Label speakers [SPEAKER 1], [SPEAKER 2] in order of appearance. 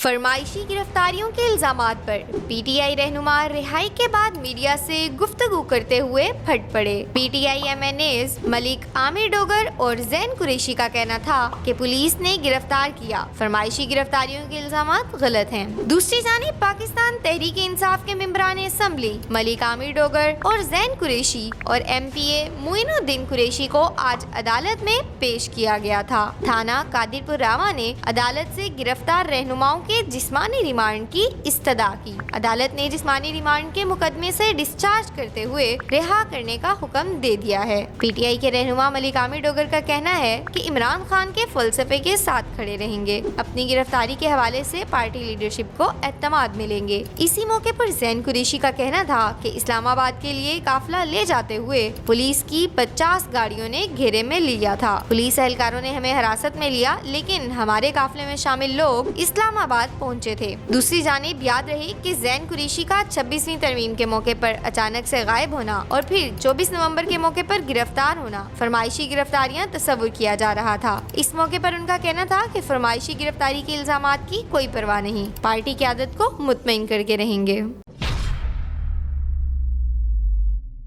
[SPEAKER 1] फरमाइशी गिरफ्तारियों के इल्जामात पर पीटीआई रहनुमा रिहाई के बाद मीडिया से गुफ्तगू करते हुए फट पड़े। पीटीआई एमएनएज मलिक आमिर डोगर और जैन कुरैशी का कहना था कि पुलिस ने गिरफ्तार किया, फरमाइशी गिरफ्तारियों के इल्जामात गलत हैं। दूसरी जानिब पाकिस्तान तहरीक इंसाफ के मेंबरान असम्बली मलिक आमिर डोगर और जैन कुरैशी और एमपीए मोइनुद्दीन कुरैशी को आज अदालत में पेश किया गया था। थाना कादिरपुर रावा ने अदालत से गिरफ्तार रहनुमाओं के जिस्मानी रिमांड की इस्तदा की। अदालत ने जिस्मानी रिमांड के मुकदमे से डिस्चार्ज करते हुए रिहा करने का हुक्म दे दिया है। पीटीआई के रहनुमा मलिक आमिर डोगर का कहना है कि इमरान खान के फलसफे के साथ खड़े रहेंगे। अपनी गिरफ्तारी के हवाले से पार्टी लीडरशिप को एतमाद मिलेंगे। इसी मौके पर जैन कुरैशी का कहना था कि इस्लामाबाद के लिए काफिला ले जाते हुए पुलिस की 50 गाड़ियों ने घेरे में लिया था। पुलिस एहलकारों ने हमें हिरासत में लिया, लेकिन हमारे काफिले में शामिल लोग इस्लामाबाद पहुंचे थे। दूसरी जानिब याद रहे कि जैन कुरैशी का 26वीं तरमीम के मौके पर अचानक से गायब होना और फिर 24 नवंबर के मौके पर गिरफ्तार होना फरमाइशी गिरफ्तारियां तस्वुर किया जा रहा था। इस मौके पर उनका कहना था कि फरमाइशी गिरफ्तारी के इल्जामात की कोई परवाह नहीं, पार्टी की आदत को मुतमईन करके रहेंगे।